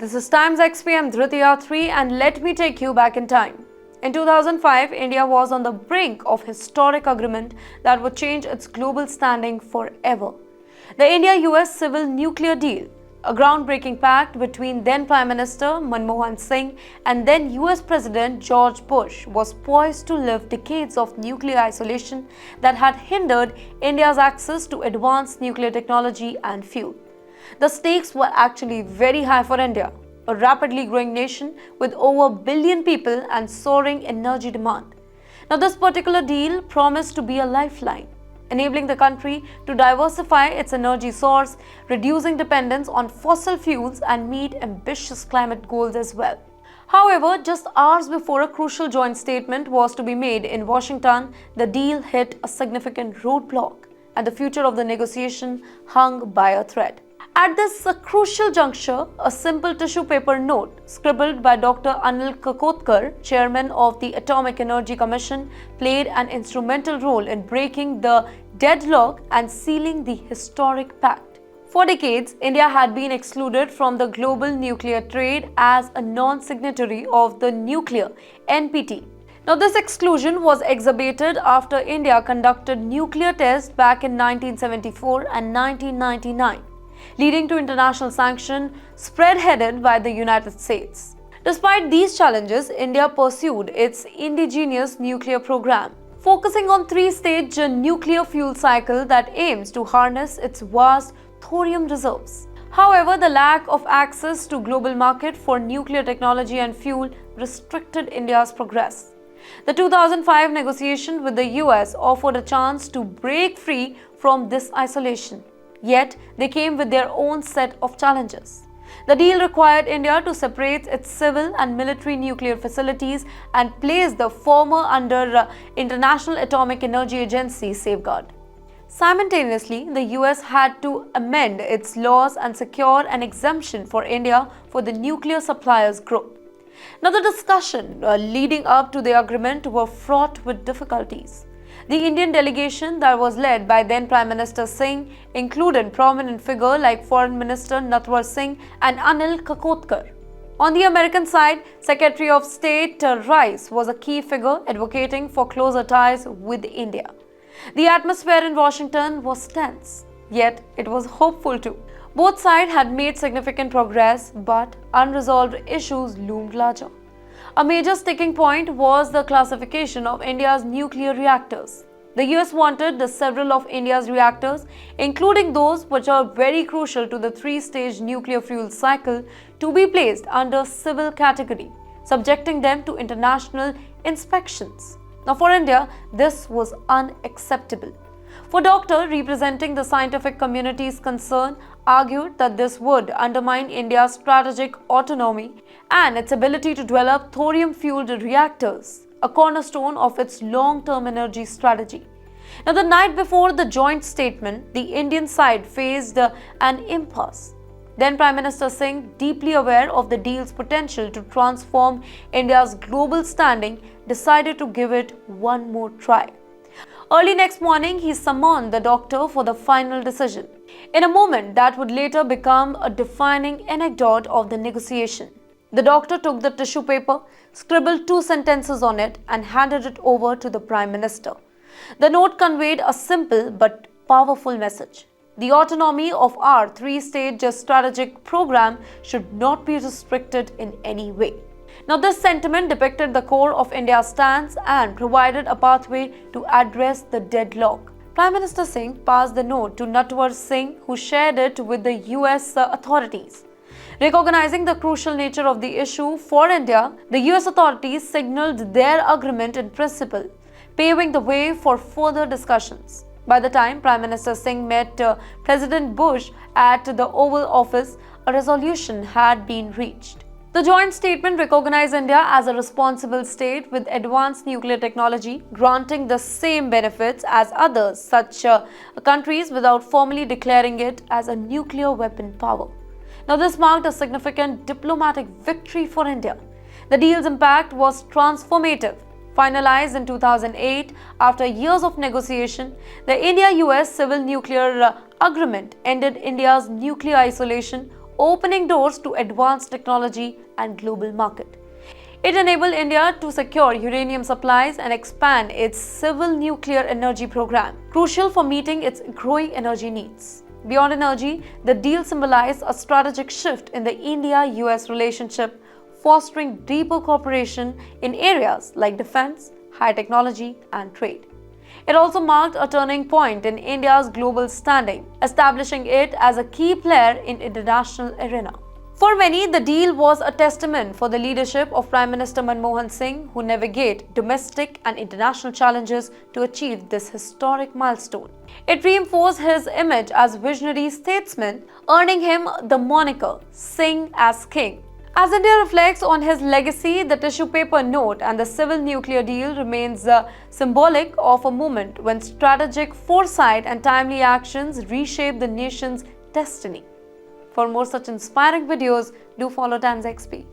This is TimesXP, I'm Dhritiya 3 and let me take you back in time. In 2005, India was on the brink of historic agreement that would change its global standing forever. The India-US Civil Nuclear Deal, a groundbreaking pact between then Prime Minister Manmohan Singh and then US President George Bush, was poised to lift decades of nuclear isolation that had hindered India's access to advanced nuclear technology and fuel. The stakes were actually very high for India, a rapidly growing nation with over a billion people and soaring energy demand. Now, this particular deal promised to be a lifeline, enabling the country to diversify its energy source, reducing dependence on fossil fuels and meet ambitious climate goals as well. However, just hours before a crucial joint statement was to be made in Washington, the deal hit a significant roadblock, and the future of the negotiation hung by a thread. At this crucial juncture, a simple tissue paper note scribbled by Dr. Anil Kakodkar, chairman of the Atomic Energy Commission, played an instrumental role in breaking the deadlock and sealing the historic pact. For decades, India had been excluded from the global nuclear trade as a non-signatory of the nuclear NPT. Now, this exclusion was exacerbated after India conducted nuclear tests back in 1974 and 1999. Leading to international sanction spearheaded by the United States. Despite these challenges, India pursued its indigenous nuclear program, focusing on three-stage nuclear fuel cycle that aims to harness its vast thorium reserves. However, the lack of access to global market for nuclear technology and fuel restricted India's progress. The 2005 negotiation with the US offered a chance to break free from this isolation. Yet, they came with their own set of challenges. The deal required India to separate its civil and military nuclear facilities and place the former under International Atomic Energy Agency safeguard. Simultaneously, the US had to amend its laws and secure an exemption for India for the nuclear suppliers group. Now, the discussion leading up to the agreement were fraught with difficulties. The Indian delegation that was led by then Prime Minister Singh included prominent figures like Foreign Minister Natwar Singh and Anil Kakodkar. On the American side, Secretary of State Rice was a key figure advocating for closer ties with India. The atmosphere in Washington was tense, yet it was hopeful too. Both sides had made significant progress, but unresolved issues loomed larger. A major sticking point was the classification of India's nuclear reactors. The US wanted several of India's reactors, including those which are very crucial to the three-stage nuclear fuel cycle, to be placed under civil category, subjecting them to international inspections. Now, for India, this was unacceptable. For Doctor, representing the scientific community's concern, argued that this would undermine India's strategic autonomy and its ability to develop thorium-fueled reactors, a cornerstone of its long-term energy strategy. Now, the night before the joint statement, the Indian side faced an impasse. Then Prime Minister Singh, deeply aware of the deal's potential to transform India's global standing, decided to give it one more try. Early next morning, he summoned the doctor for the final decision, in a moment that would later become a defining anecdote of the negotiation. The doctor took the tissue paper, scribbled 2 sentences on it, and handed it over to the Prime Minister. The note conveyed a simple but powerful message. The autonomy of our three-stage strategic program should not be restricted in any way. Now, this sentiment depicted the core of India's stance and provided a pathway to address the deadlock. Prime Minister Singh passed the note to Natwar Singh, who shared it with the US authorities. Recognizing the crucial nature of the issue for India, the US authorities signaled their agreement in principle, paving the way for further discussions. By the time Prime Minister Singh met President Bush at the Oval Office, a resolution had been reached. The joint statement recognized India as a responsible state with advanced nuclear technology, granting the same benefits as others, such countries, without formally declaring it as a nuclear weapon power. Now, this marked a significant diplomatic victory for India. The deal's impact was transformative. Finalized in 2008, after years of negotiation, the India-US Civil Nuclear Agreement ended India's nuclear isolation, opening doors to advanced technology and global market. It enabled India to secure uranium supplies and expand its civil nuclear energy program, crucial for meeting its growing energy needs. Beyond energy, the deal symbolized a strategic shift in the India-US relationship, fostering deeper cooperation in areas like defense, high technology, and trade. It also marked a turning point in India's global standing, establishing it as a key player in international arena. For many, the deal was a testament for the leadership of Prime Minister Manmohan Singh, who navigated domestic and international challenges to achieve this historic milestone. It reinforced his image as visionary statesman, earning him the moniker Singh as King. As India reflects on his legacy, the tissue paper note and the civil nuclear deal remains symbolic of a moment when strategic foresight and timely actions reshaped the nation's destiny. For more such inspiring videos, do follow TimesXP.